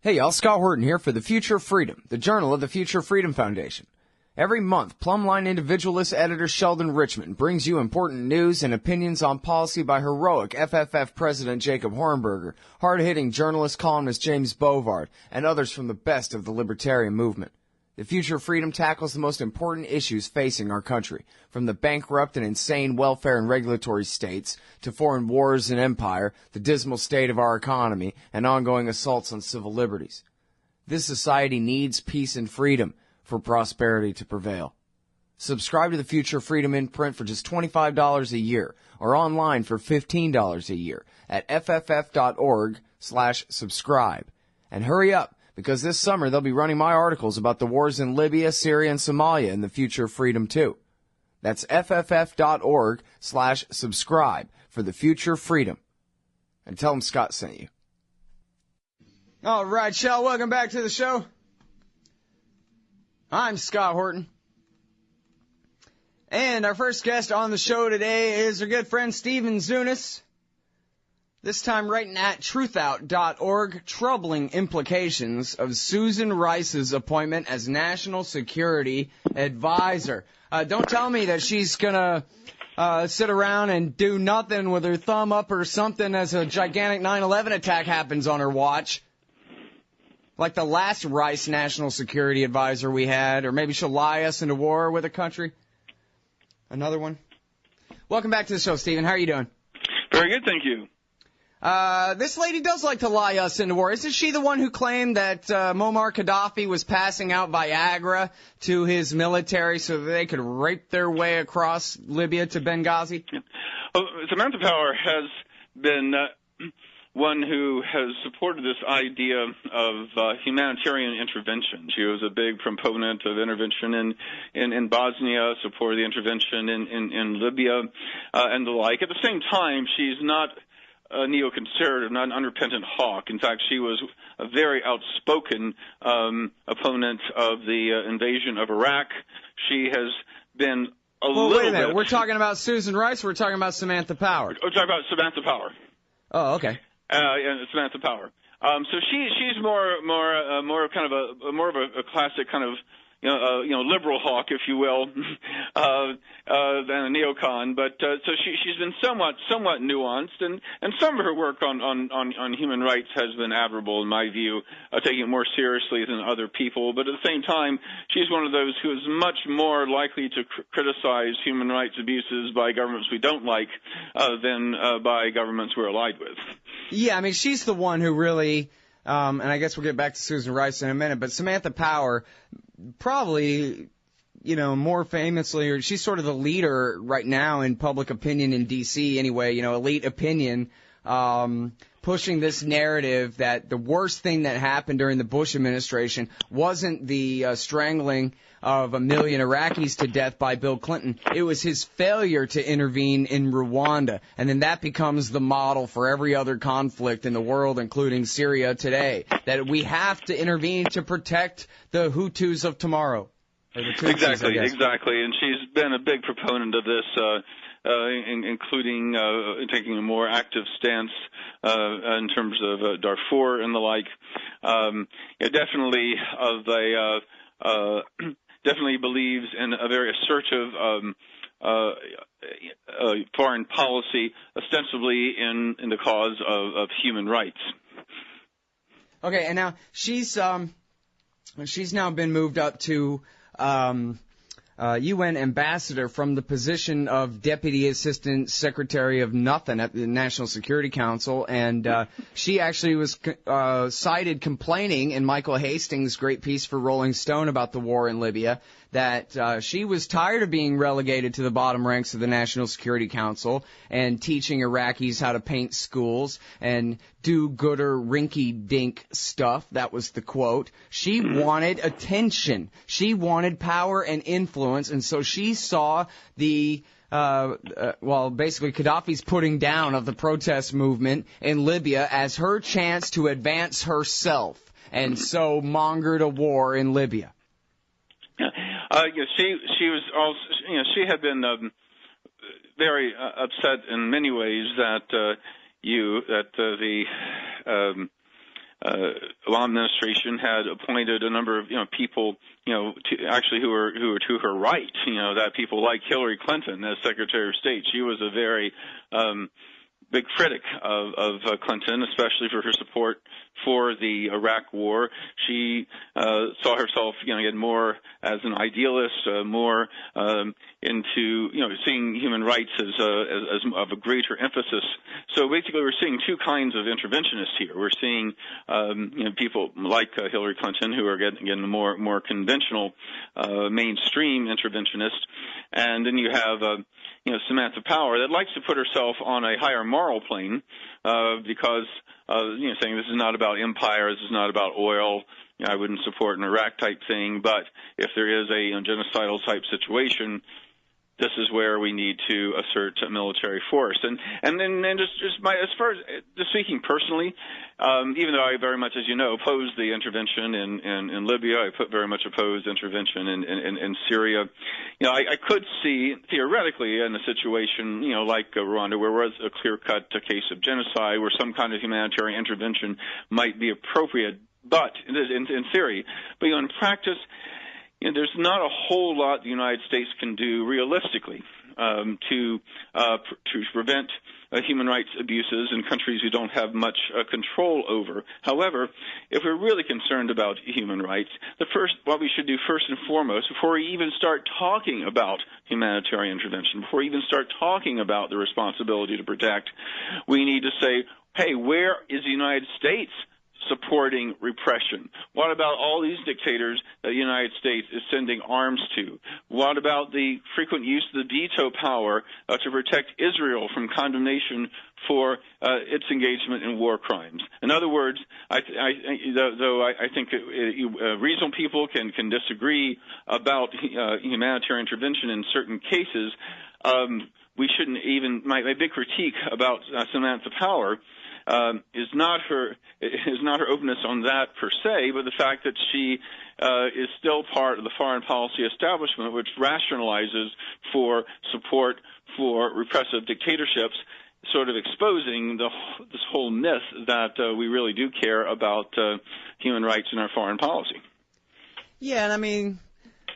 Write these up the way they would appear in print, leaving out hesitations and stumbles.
Hey y'all, Scott Horton here for The Future of Freedom, the journal of the Future Freedom Foundation. Every month, Plumline individualist editor Sheldon Richmond brings you important news and opinions on policy by heroic FFF President Jacob Hornberger, hard-hitting journalist columnist James Bovard, and others from the best of the libertarian movement. The Future of Freedom tackles the most important issues facing our country, from the bankrupt and insane welfare and regulatory states to foreign wars and empire, the dismal state of our economy, and ongoing assaults on civil liberties. This society needs peace and freedom for prosperity to prevail. Subscribe to the Future of Freedom in print for just $25 a year or online for $15 a year at fff.org/subscribe. And hurry up, because this summer they'll be running my articles about the wars in Libya, Syria, and Somalia in the Future of Freedom too. That's fff.org/subscribe for the Future of Freedom. And tell them Scott sent you. All right, Shell, welcome back to the show. I'm Scott Horton. And our first guest on the show today is our good friend Stephen Zunes. This time writing at truthout.org, troubling implications of Susan Rice's appointment as National Security Advisor. Don't tell me that she's going to sit around and do nothing with her thumb up or something as a gigantic 9/11 attack happens on her watch. Like the last Rice National Security Advisor we had, or maybe she'll lie us into war with a country. Another one. Welcome back to the show, Stephen. How are you doing? Very good, thank you. This lady does like to lie us into war. Isn't she the one who claimed that Muammar Gaddafi was passing out Viagra to his military so that they could rape their way across Libya to Benghazi? Well, Samantha Power has been one who has supported this idea of humanitarian intervention. She was a big proponent of intervention in Bosnia, supported the intervention in Libya, and the like. At the same time, she's not a neoconservative, not an unrepentant hawk. In fact, she was a very outspoken opponent of the invasion of Iraq. She has been wait a minute. We're talking about Susan Rice. Or we're talking about Samantha Power. We're talking about Samantha Power. Oh, okay. Samantha Power. So she's more kind of a classic kind of liberal hawk, if you will, than a neocon. But so she's been somewhat nuanced, and some of her work on human rights has been admirable in my view, taking it more seriously than other people. But at the same time, she's one of those who is much more likely to criticize human rights abuses by governments we don't like than by governments we're allied with. Yeah, I mean, she's the one who really, and I guess we'll get back to Susan Rice in a minute, but Samantha Power probably, more famously, or she's sort of the leader right now in public opinion in D.C. anyway, elite opinion, pushing this narrative that the worst thing that happened during the Bush administration wasn't the strangling of 1 million Iraqis to death by Bill Clinton. It was his failure to intervene in Rwanda. And then that becomes the model for every other conflict in the world, including Syria today, that we have to intervene to protect the Hutus of tomorrow. Or the Tutsis, Exactly. And she's been a big proponent of this, including taking a more active stance in terms of Darfur and the like. Definitely believes in a very assertive foreign policy, ostensibly in the cause of human rights. Okay, and now she's now been moved up to UN ambassador from the position of Deputy Assistant Secretary of Nothing at the National Security Council, and she actually was cited complaining in Michael Hastings' great piece for Rolling Stone about the war in Libya that she was tired of being relegated to the bottom ranks of the National Security Council and teaching Iraqis how to paint schools and do-gooder rinky-dink stuff. That was the quote. She wanted attention. She wanted power and influence, and so she saw the basically Gaddafi's putting down of the protest movement in Libya as her chance to advance herself, and so mongered a war in Libya. She was also, she had been very upset in many ways that Obama administration had appointed a number of people who were to her right, that people like Hillary Clinton as Secretary of State. She was a very big critic of Clinton, especially for her support for the Iraq War. She saw herself, again, more as an idealist, more into seeing human rights as of a greater emphasis. So basically, we're seeing two kinds of interventionists here. We're seeing people like Hillary Clinton, who are again the more conventional mainstream interventionist, and then you have Samantha Power that likes to put herself on a higher moral plane because saying this is not about empire, this is not about oil. I wouldn't support an Iraq type thing, but if there is a genocidal type situation, this is where we need to assert a military force. And then as far as just speaking personally, even though I very much, as you know, opposed the intervention in Libya, I very much opposed intervention in Syria. I could see theoretically in a situation, like Rwanda, where there was a clear-cut case of genocide, where some kind of humanitarian intervention might be appropriate, but in theory, but in practice, there's not a whole lot the United States can do realistically to prevent human rights abuses in countries we don't have much control over. However, if we're really concerned about human rights, what we should do first and foremost, before we even start talking about humanitarian intervention, before we even start talking about the responsibility to protect, we need to say, hey, where is the United States supporting repression? What about all these dictators that the United States is sending arms to? What about the frequent use of the veto power to protect Israel from condemnation for its engagement in war crimes? In other words, though I think reasonable people can disagree about humanitarian intervention in certain cases, we shouldn't even. My big critique about Samantha Power is not her openness on that per se, but the fact that she is still part of the foreign policy establishment, which rationalizes for support for repressive dictatorships, sort of exposing this whole myth that we really do care about human rights in our foreign policy. Yeah, and I mean,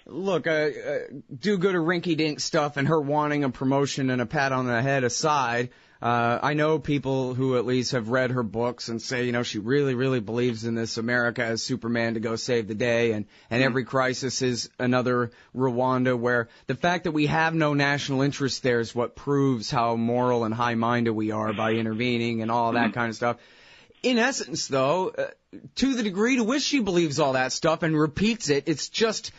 look, do good or rinky-dink stuff and her wanting a promotion and a pat on the head aside, I know people who at least have read her books and say, she really, really believes in this America as Superman to go save the day, and every crisis is another Rwanda, where the fact that we have no national interest there is what proves how moral and high-minded we are by intervening and all that kind of stuff. In essence, though, to the degree to which she believes all that stuff and repeats it, it's just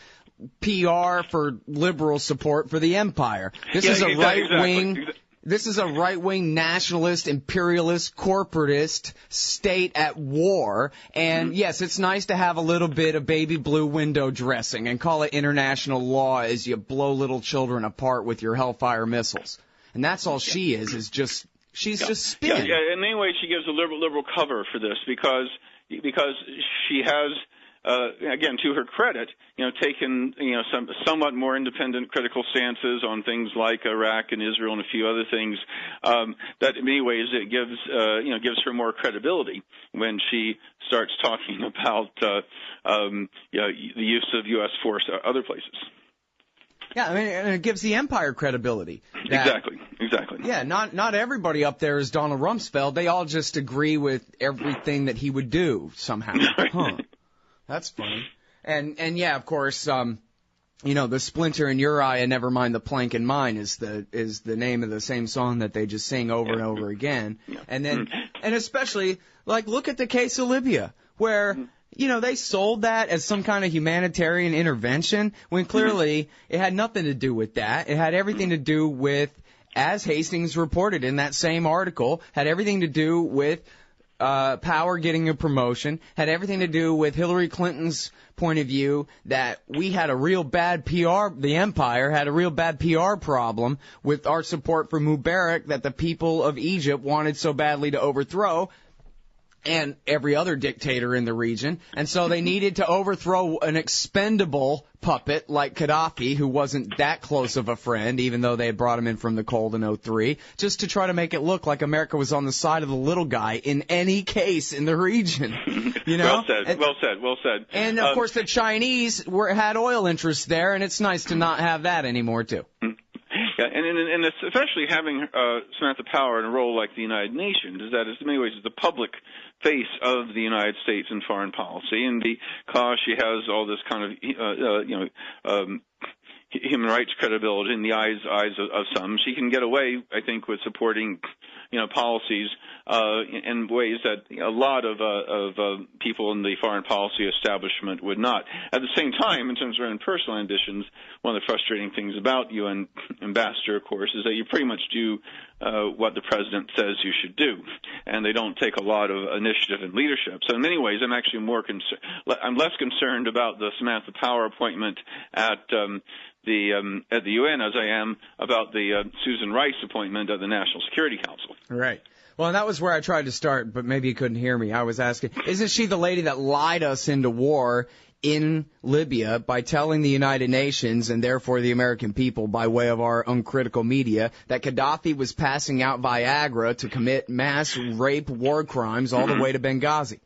PR for liberal support for the empire. This is a right-wing... This is a right-wing nationalist, imperialist, corporatist state at war. And, yes, it's nice to have a little bit of baby blue window dressing and call it international law as you blow little children apart with your Hellfire missiles. And that's all she is just spinning. Yeah, in many ways she gives a liberal cover for this because she has... again, to her credit, taken some somewhat more independent critical stances on things like Iraq and Israel and a few other things. That in many ways it gives her more credibility when she starts talking about the use of U.S. force other places. Yeah, I mean, and it gives the empire credibility. Exactly. Yeah, not everybody up there is Donald Rumsfeld. They all just agree with everything that he would do somehow. Huh. That's funny. And yeah, of course, the splinter in your eye and never mind the plank in mine is the name of the same song that they just sing over and over again. Yeah. And especially, look at the case of Libya, where, they sold that as some kind of humanitarian intervention, when clearly it had nothing to do with that. It had everything to do with, as Hastings reported in that same article, had everything to do with Power getting a promotion, had everything to do with Hillary Clinton's point of view that we had a real bad PR, the empire had a real bad PR problem with our support for Mubarak that the people of Egypt wanted so badly to overthrow. and every other dictator in the region. And so they needed to overthrow an expendable puppet like Gaddafi, who wasn't that close of a friend, even though they had brought him in from the cold in '03, just to try to make it look like America was on the side of the little guy in any case in the region. You know? Well said. And, of course, the Chinese had oil interests there, and it's nice to not have that anymore, too. Yeah, and it's especially having Samantha Power in a role like the United Nations, is that in many ways is the public face of the United States in foreign policy, and because she has all this kind of human rights credibility in the eyes of some, she can get away, I think, with supporting policies in ways that a lot of people in the foreign policy establishment would not. At the same time, in terms of her own personal ambitions, one of the frustrating things about UN ambassador, of course, is that you pretty much do what the president says you should do, and they don't take a lot of initiative and leadership. So in many ways, I'm actually I'm less concerned about the Samantha Power appointment at the UN as I am about the Susan Rice appointment at the National Security Council. Right. Well, and that was where I tried to start, but maybe you couldn't hear me. I was asking, isn't she the lady that lied us into war in Libya by telling the United Nations and therefore the American people by way of our uncritical media that Gaddafi was passing out Viagra to commit mass rape war crimes all the way to Benghazi?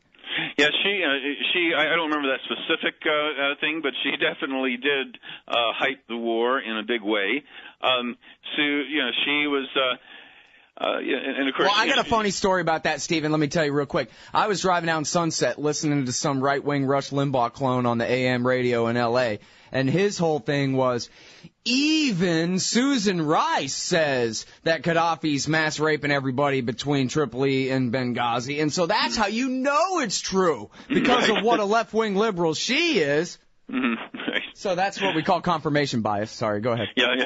Yeah, I don't remember that specific thing, but she definitely did hype the war in a big way. She was. And of course, well, I got a funny story about that, Stephen. Let me tell you real quick. I was driving down Sunset listening to some right-wing Rush Limbaugh clone on the AM radio in L.A., and his whole thing was, even Susan Rice says that Gaddafi's mass raping everybody between Tripoli and Benghazi, and so that's how you know it's true, because of what a left-wing liberal she is. Mm-hmm. Right. So that's what we call confirmation bias. Sorry, go ahead. I'm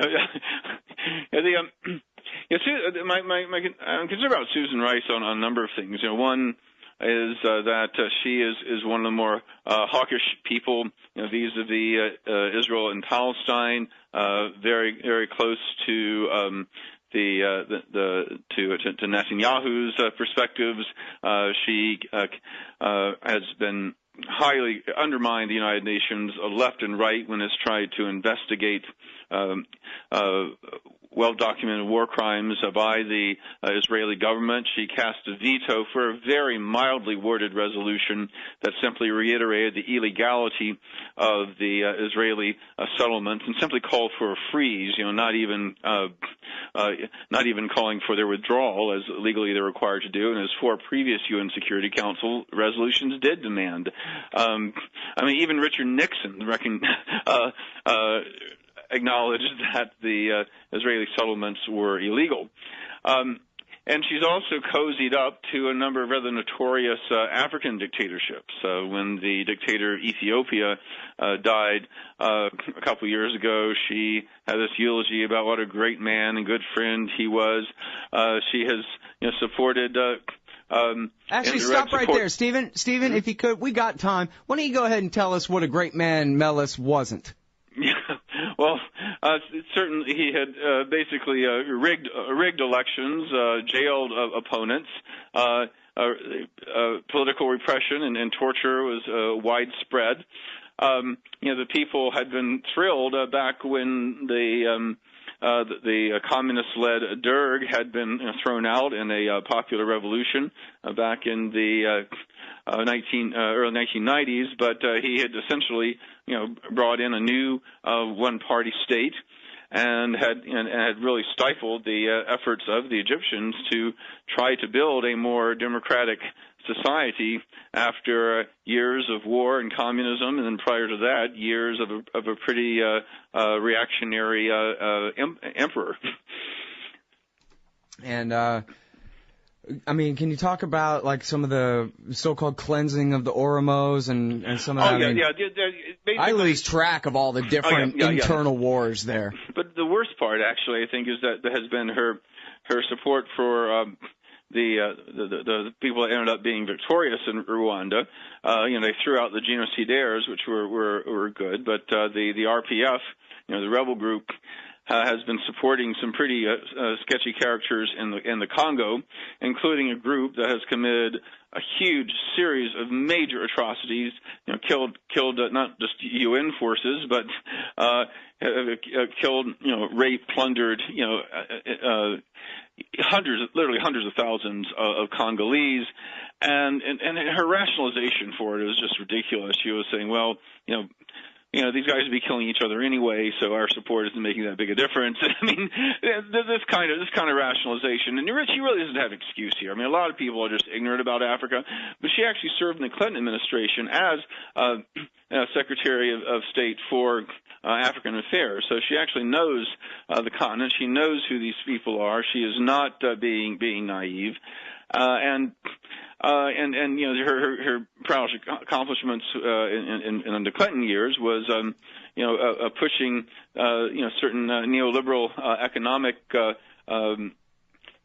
concerned about Susan Rice on a number of things. One is that she is one of the more hawkish people, vis-a-vis Israel and Palestine, very very close to to Netanyahu's perspectives. She has been highly undermined the United Nations left and right when it's tried to investigate well-documented war crimes by the Israeli government. She cast a veto for a very mildly worded resolution that simply reiterated the illegality of the Israeli settlements and simply called for a freeze, not even calling for their withdrawal as legally they're required to do, and as four previous UN Security Council resolutions did demand. Even Richard Nixon acknowledged that the Israeli settlements were illegal. And she's also cozied up to a number of rather notorious African dictatorships. When the dictator Ethiopia died a couple years ago, she had this eulogy about what a great man and good friend he was. She has supported actually, stop right there, Stephen. Stephen, if you could, we got time. Why don't you go ahead and tell us what a great man Melis wasn't? Well, certainly he had basically rigged elections, jailed opponents. Political repression and torture was widespread. The people had been thrilled back when the communist-led Derg had been thrown out in a popular revolution back in the early 1990s, but he had essentially brought in a new one-party state and had really stifled the efforts of the Egyptians to try to build a more democratic society after years of war and communism, and then prior to that, years of a pretty reactionary emperor. And can you talk about some of the so-called cleansing of the Oromos and some of that? I lose track of all the different internal wars there. But the worst part, actually, I think, is that there has been her support for the people that ended up being victorious in Rwanda. They threw out the genocidaires, which were good, but the RPF, the rebel group, has been supporting some pretty sketchy characters in the Congo, including a group that has committed a huge series of major atrocities. Killed not just UN forces, but killed, raped, plundered, literally hundreds of thousands of Congolese, and her rationalization for it is just ridiculous. She was saying, well, these guys would be killing each other anyway, so our support isn't making that big a difference. I mean, this kind of rationalization, and she really doesn't have an excuse here. I mean, a lot of people are just ignorant about Africa, but she actually served in the Clinton administration as Secretary of State for African Affairs, so she actually knows the continent. She knows who these people are. She is not being naive, and her proud accomplishments in the Clinton years was pushing certain neoliberal economic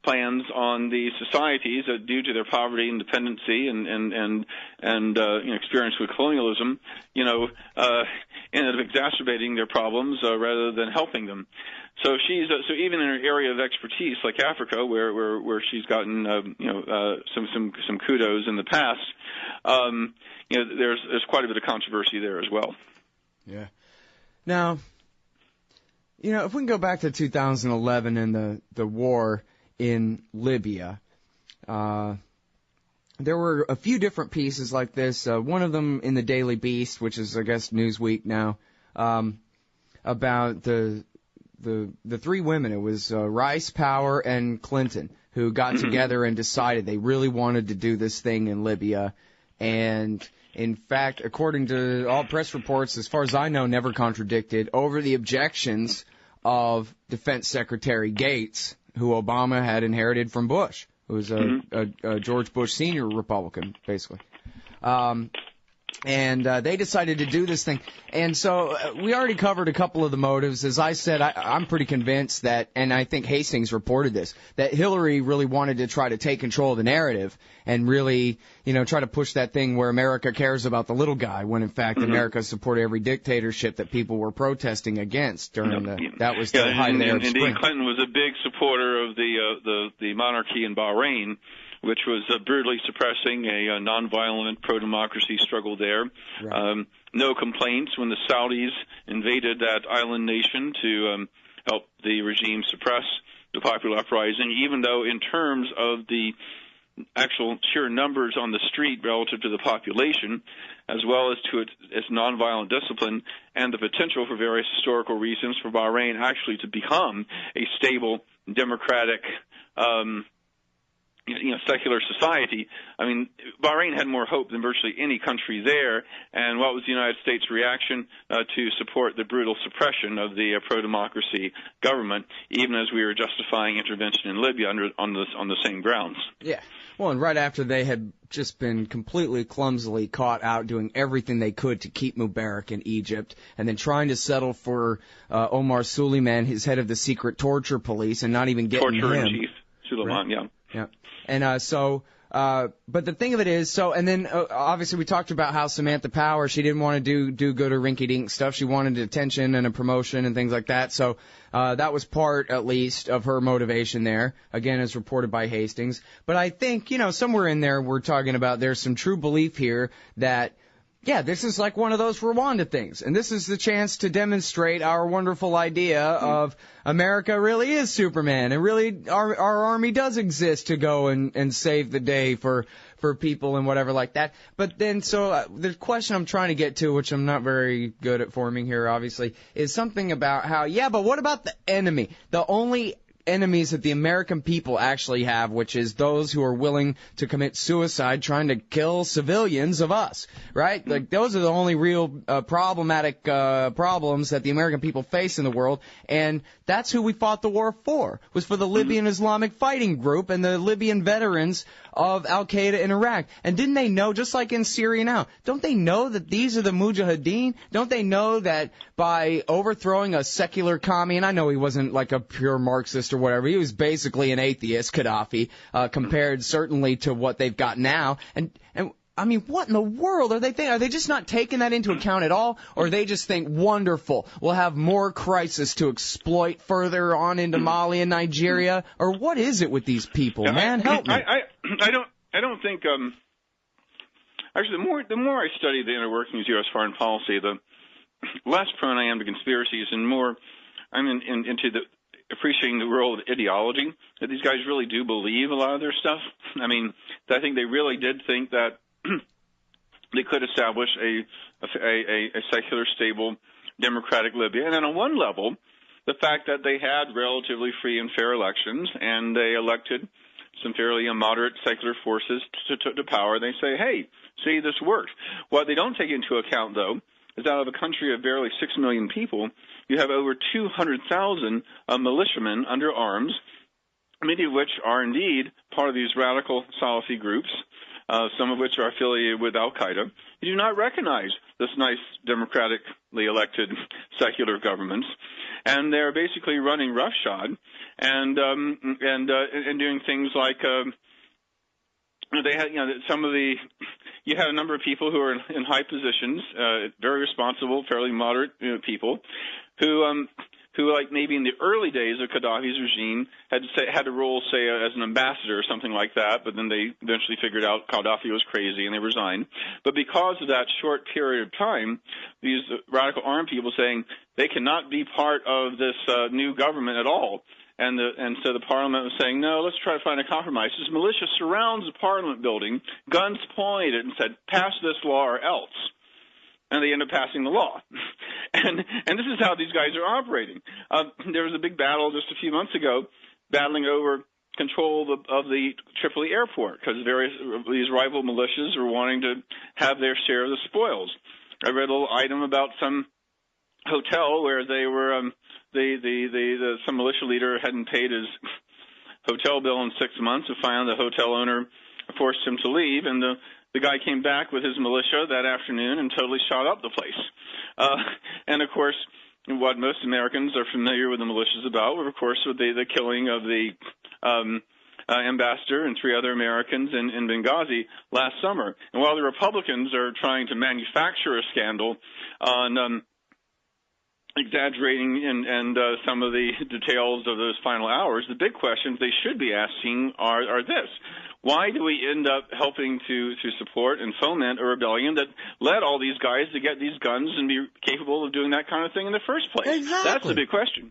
plans on the societies due to their poverty and dependency and experience with colonialism, ended up exacerbating their problems rather than helping them. So so even in her area of expertise, like Africa, where she's gotten some kudos in the past, there's quite a bit of controversy there as well. Yeah. Now, if we can go back to 2011 and the war in Libya, there were a few different pieces like this. One of them in the Daily Beast, which is, I guess, Newsweek now, about the three women. It was Rice, Power, and Clinton who got together and decided they really wanted to do this thing in Libya. And in fact, according to all press reports, as far as I know, never contradicted over the objections of Defense Secretary Gates, who Obama had inherited from Bush, who was a George Bush Sr. Republican, basically. And they decided to do this thing. And so we already covered a couple of the motives. As I said, I'm pretty convinced that, and I think Hastings reported this, that Hillary really wanted to try to take control of the narrative and really, try to push that thing where America cares about the little guy, when in fact America supported every dictatorship that people were protesting against during that was the height of the Arab Spring. Indeed, Clinton was a big supporter of the monarchy in Bahrain, which was brutally suppressing a nonviolent pro-democracy struggle there. Right. No complaints when the Saudis invaded that island nation to help the regime suppress the popular uprising, even though in terms of the actual sheer numbers on the street relative to the population, as well as to its nonviolent discipline and the potential for various historical reasons for Bahrain actually to become a stable, democratic, secular society. I mean, Bahrain had more hope than virtually any country there. And what was the United States' reaction to support the brutal suppression of the pro-democracy government, even as we were justifying intervention in Libya on the same grounds? Yeah. Well, and right after they had just been completely clumsily caught out doing everything they could to keep Mubarak in Egypt, and then trying to settle for Omar Suleiman, his head of the secret torture police, and not even getting torture him. in chief, Suleiman, right? Yeah. And but the thing of it is, and then obviously we talked about how Samantha Power, she didn't want to do good or rinky-dink stuff. She wanted attention and a promotion and things like that. So that was part, at least, of her motivation there, again, as reported by Hastings. But I think, somewhere in there we're talking about there's some true belief here that, yeah, this is like one of those Rwanda things, and this is the chance to demonstrate our wonderful idea of America really is Superman, and really our army does exist to go and save the day for people and whatever like that. But then, the question I'm trying to get to, which I'm not very good at forming here, obviously, is something about how, but what about the enemy? The only enemies that the American people actually have, which is those who are willing to commit suicide trying to kill civilians of us, right? Like, those are the only real problematic problems that the American people face in the world, and that's who we fought the war for, was for the Libyan Islamic Fighting Group and the Libyan veterans of Al-Qaeda in Iraq. And didn't they know, just like in Syria now, don't they know that these are the Mujahideen? Don't they know that by overthrowing a secular commie, and I know he wasn't like a pure Marxist or whatever, he was basically an atheist, Gaddafi, compared certainly to what they've got now. And I mean, what in the world are they thinking? Are they just not taking that into account at all? Or they just think, wonderful, we'll have more crisis to exploit further on into Mali and Nigeria? Or what is it with these people, man? Help me. I don't think, actually, the more I study the inner workings of U.S. foreign policy, the less prone I am to conspiracies and more I'm into appreciating the role of ideology, that these guys really do believe a lot of their stuff. I mean, I think they really did think that they could establish a secular, stable, democratic Libya. And then on one level, the fact that they had relatively free and fair elections and they elected some fairly moderate secular forces to power, they say, hey, see, this works. What they don't take into account, though, is out of a country of barely 6 million people, you have over 200,000 militiamen under arms, many of which are indeed part of these radical Salafi groups, some of which are affiliated with al-Qaeda. You do not recognize this nice democratically elected secular governments, and they're basically running roughshod and doing things like they had, you had a number of people who are in high positions, very responsible, fairly moderate people, who like maybe in the early days of Gaddafi's regime had a role, say, as an ambassador or something like that, but then they eventually figured out Gaddafi was crazy and they resigned. But because of that short period of time, these radical armed people saying they cannot be part of this new government at all. And so the parliament was saying, no, let's try to find a compromise. This militia surrounds the parliament building, guns pointed, and said, pass this law or else. And they end up passing the law. And this is how these guys are operating. There was a big battle just a few months ago, battling over control of the Tripoli airport, because these rival militias were wanting to have their share of the spoils. I read a little item about some hotel where they were some militia leader hadn't paid his hotel bill in 6 months, and finally the hotel owner forced him to leave, and the guy came back with his militia that afternoon and totally shot up the place. And of course, what most Americans are familiar with the militias about were, of course, with the killing of the ambassador and 3 other Americans in Benghazi last summer. And while the Republicans are trying to manufacture a scandal on exaggerating and some of the details of those final hours, the big questions they should be asking are this. Why do we end up helping to support and foment a rebellion that led all these guys to get these guns and be capable of doing that kind of thing in the first place? Exactly. That's the big question.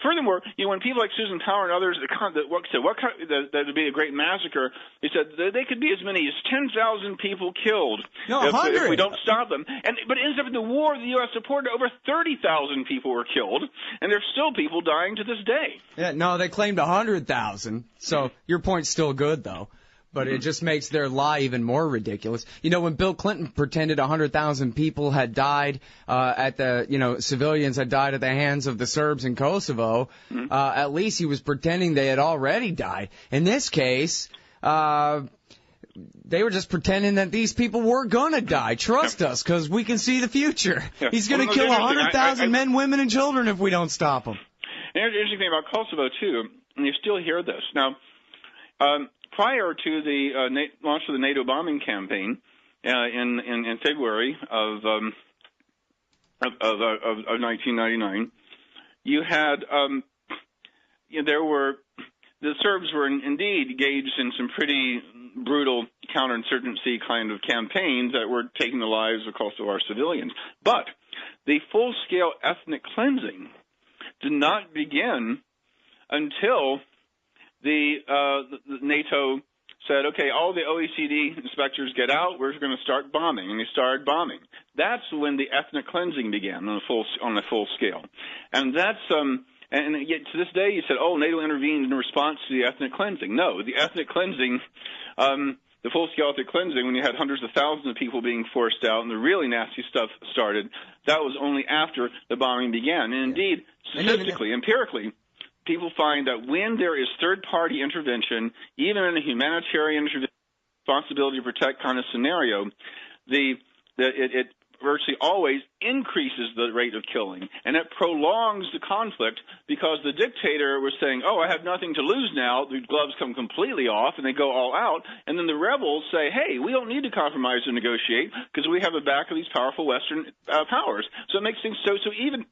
Furthermore, when people like Susan Power and others that would be a great massacre, they said they could be as many as 10,000 people killed if we don't stop them. But it ends up in the war the U.S. supported, over 30,000 people were killed, and there's still people dying to this day. Yeah, no, they claimed 100,000. So your point's still good, though. But it just makes their lie even more ridiculous. When Bill Clinton pretended 100,000 people had died civilians had died at the hands of the Serbs in Kosovo, at least he was pretending they had already died. In this case, they were just pretending that these people were going to die. Trust us, because we can see the future. Yeah. He's going to kill 100,000 men, women, and children if we don't stop him. And the interesting thing about Kosovo, too, and you still hear this. Now, prior to the launch of the NATO bombing campaign in February of 1999, you had the Serbs were indeed engaged in some pretty brutal counterinsurgency kind of campaigns that were taking the lives of Kosovar civilians. But the full-scale ethnic cleansing did not begin until the NATO said, okay, all the OECD inspectors get out, we're going to start bombing, and they started bombing. That's when the ethnic cleansing began on a full scale. And that's and yet to this day you said, oh, NATO intervened in response to the ethnic cleansing. No, the ethnic cleansing, the full-scale ethnic cleansing, when you had hundreds of thousands of people being forced out and the really nasty stuff started, that was only after the bombing began. And indeed, statistically, empirically, people find that when there is third-party intervention, even in a humanitarian responsibility to protect kind of scenario, it virtually always increases the rate of killing, and it prolongs the conflict because the dictator was saying, oh, I have nothing to lose now. The gloves come completely off, and they go all out, and then the rebels say, hey, we don't need to compromise or negotiate because we have the back of these powerful Western powers. So it makes things so even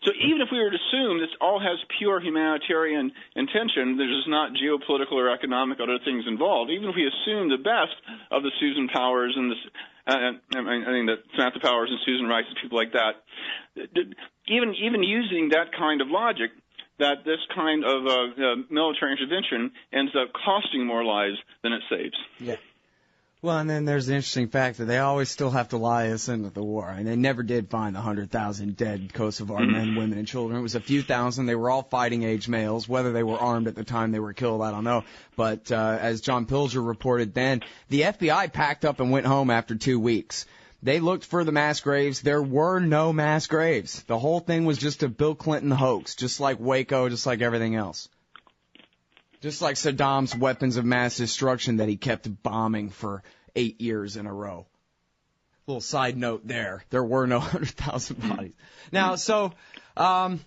if we were to assume this all has pure humanitarian intention, there's not geopolitical or economic or other things involved, even if we assume the best of the Susan Powers and I think that Samantha Powers and Susan Rice and people like that, even using that kind of logic, that this kind of military intervention ends up costing more lives than it saves. Yeah. Well, and then there's the interesting fact that they always still have to lie us into the war. And they never did find the 100,000 dead Kosovo War men, women, and children. It was a few thousand. They were all fighting-age males. Whether they were armed at the time they were killed, I don't know. But as John Pilger reported then, the FBI packed up and went home after 2 weeks. They looked for the mass graves. There were no mass graves. The whole thing was just a Bill Clinton hoax, just like Waco, just like everything else. Just like Saddam's weapons of mass destruction that he kept bombing for 8 years in a row. Little side note there. There were no 100,000 bodies. Now, so, well,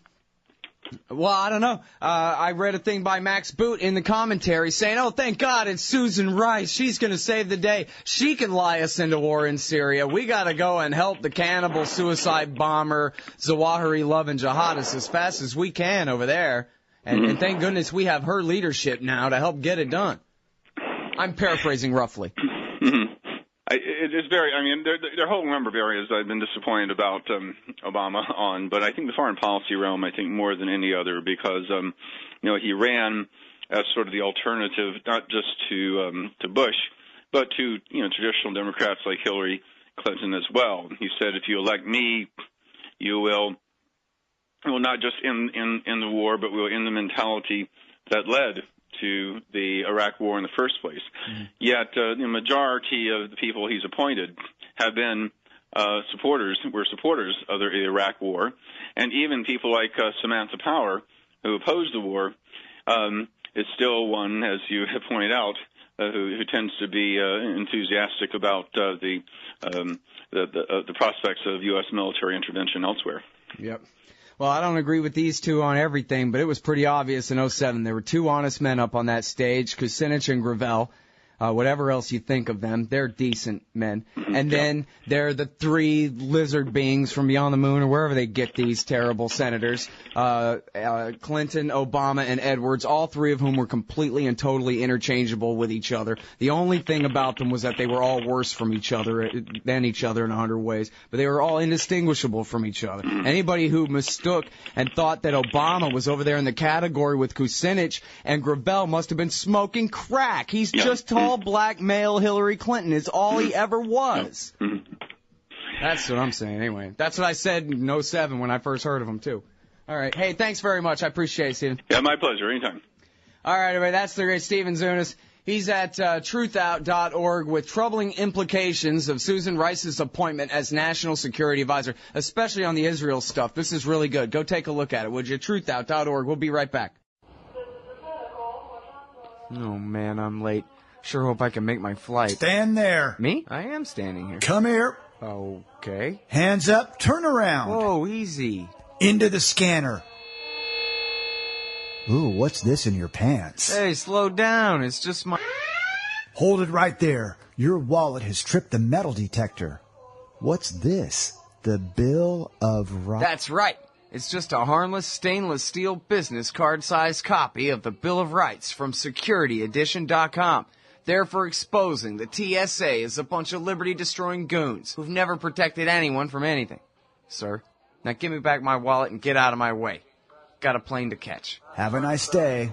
I don't know. I read a thing by Max Boot in the commentary saying, oh, thank God it's Susan Rice. She's going to save the day. She can lie us into war in Syria. We got to go and help the cannibal, suicide bomber, Zawahiri loving jihadists as fast as we can over there. And thank goodness we have her leadership now to help get it done. I'm paraphrasing roughly. It's very, I mean, there are a whole number of areas I've been disappointed about Obama on, but I think the foreign policy realm, I think, more than any other, because, he ran as sort of the alternative, not just to Bush, but to, traditional Democrats like Hillary Clinton as well. He said, if you elect me, you will not just end the war, but we'll end the mentality that led to the Iraq War in the first place. Yet the majority of the people he's appointed have been supporters of the Iraq War, and even people like Samantha Power, who opposed the war, is still one, as you have pointed out, who tends to be enthusiastic about the prospects of U.S. military intervention elsewhere. Yep. Well, I don't agree with these two on everything, but it was pretty obvious in 2007. There were two honest men up on that stage, Kucinich and Gravel. Whatever else you think of them, they're decent men. And then there are the three lizard beings from beyond the moon or wherever they get these terrible senators, Clinton, Obama, and Edwards, all three of whom were completely and totally interchangeable with each other. The only thing about them was that they were all worse from each other than each other in 100 ways, but they were all indistinguishable from each other. Anybody who mistook and thought that Obama was over there in the category with Kucinich and Gravel must have been smoking crack. He's just tall, black male Hillary Clinton is all he ever was. That's what I'm saying anyway. That's what I said in 2007 when I first heard of him, too. All right. Hey, thanks very much. I appreciate it, Stephen. Yeah, my pleasure. Anytime. All right, everybody. That's the great Stephen Zunes. He's at truthout.org with troubling implications of Susan Rice's appointment as National Security Advisor, especially on the Israel stuff. This is really good. Go take a look at it, would you? Truthout.org. We'll be right back. Oh, man, I'm late. Sure hope I can make my flight. Stand there. Me? I am standing here. Come here. Okay. Hands up, turn around. Whoa, easy. Into the scanner. Ooh, what's this in your pants? Hey, slow down. It's just my... Hold it right there. Your wallet has tripped the metal detector. What's this? The Bill of Rights? That's right. It's just a harmless stainless steel business card-sized copy of the Bill of Rights from SecurityEdition.com. There for exposing the TSA as a bunch of liberty-destroying goons who've never protected anyone from anything. Sir, now give me back my wallet and get out of my way. Got a plane to catch. Have a nice day.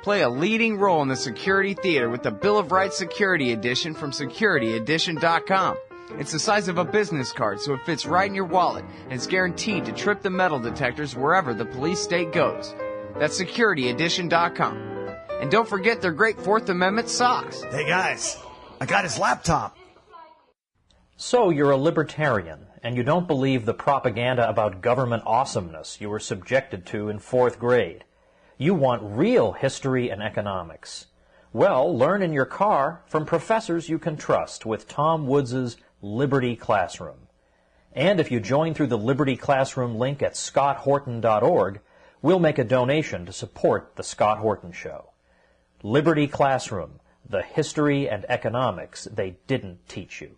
Play a leading role in the security theater with the Bill of Rights Security Edition from SecurityEdition.com. It's the size of a business card, so it fits right in your wallet, and it's guaranteed to trip the metal detectors wherever the police state goes. That's SecurityEdition.com. And don't forget their great Fourth Amendment socks. Hey, guys, I got his laptop. So you're a libertarian, and you don't believe the propaganda about government awesomeness you were subjected to in 4th grade. You want real history and economics. Well, learn in your car from professors you can trust with Tom Woods' Liberty Classroom. And if you join through the Liberty Classroom link at scotthorton.org, we'll make a donation to support The Scott Horton Show. Liberty Classroom, the history and economics they didn't teach you.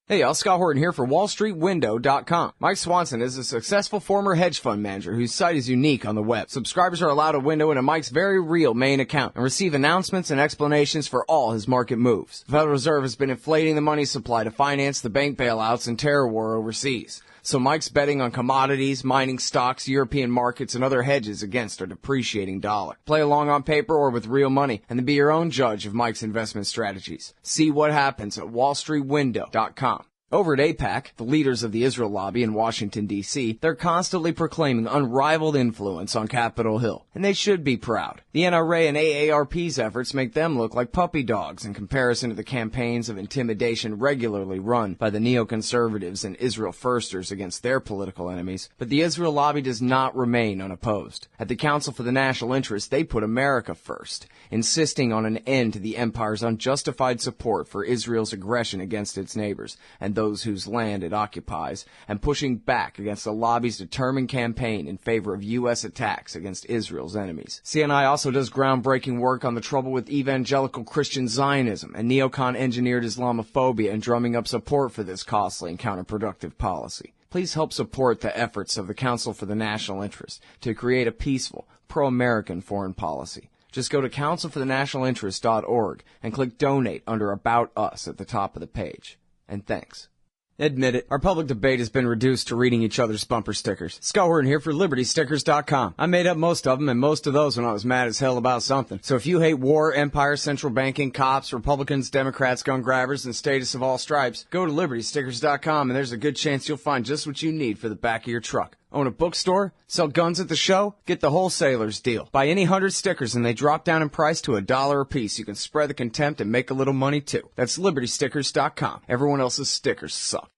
Hey y'all, Scott Horton here for WallStreetWindow.com. Mike Swanson is a successful former hedge fund manager whose site is unique on the web. Subscribers are allowed a window into Mike's very real main account and receive announcements and explanations for all his market moves. The Federal Reserve has been inflating the money supply to finance the bank bailouts and terror war overseas. So Mike's betting on commodities, mining stocks, European markets, and other hedges against our depreciating dollar. Play along on paper or with real money, and then be your own judge of Mike's investment strategies. See what happens at WallStreetWindow.com. Over at AIPAC, the leaders of the Israel lobby in Washington, D.C., they're constantly proclaiming unrivaled influence on Capitol Hill, and they should be proud. The NRA and AARP's efforts make them look like puppy dogs in comparison to the campaigns of intimidation regularly run by the neoconservatives and Israel firsters against their political enemies. But the Israel lobby does not remain unopposed. At the Council for the National Interest, they put America first, insisting on an end to the empire's unjustified support for Israel's aggression against its neighbors and those whose land it occupies, and pushing back against the lobby's determined campaign in favor of U.S. attacks against Israel's enemies. CNI also does groundbreaking work on the trouble with evangelical Christian Zionism and neocon-engineered Islamophobia and drumming up support for this costly and counterproductive policy. Please help support the efforts of the Council for the National Interest to create a peaceful, pro-American foreign policy. Just go to councilforthenationalinterest.org and click Donate under About Us at the top of the page. And thanks. Admit it, our public debate has been reduced to reading each other's bumper stickers. Scott Horton here for LibertyStickers.com. I made up most of them, and most of those when I was mad as hell about something. So if you hate war, empire, central banking, cops, Republicans, Democrats, gun grabbers, and status of all stripes, go to LibertyStickers.com, and there's a good chance you'll find just what you need for the back of your truck. Own a bookstore? Sell guns at the show? Get the wholesaler's deal. Buy any 100 stickers and they drop down in price to $1 a piece. You can spread the contempt and make a little money too. That's LibertyStickers.com. Everyone else's stickers suck.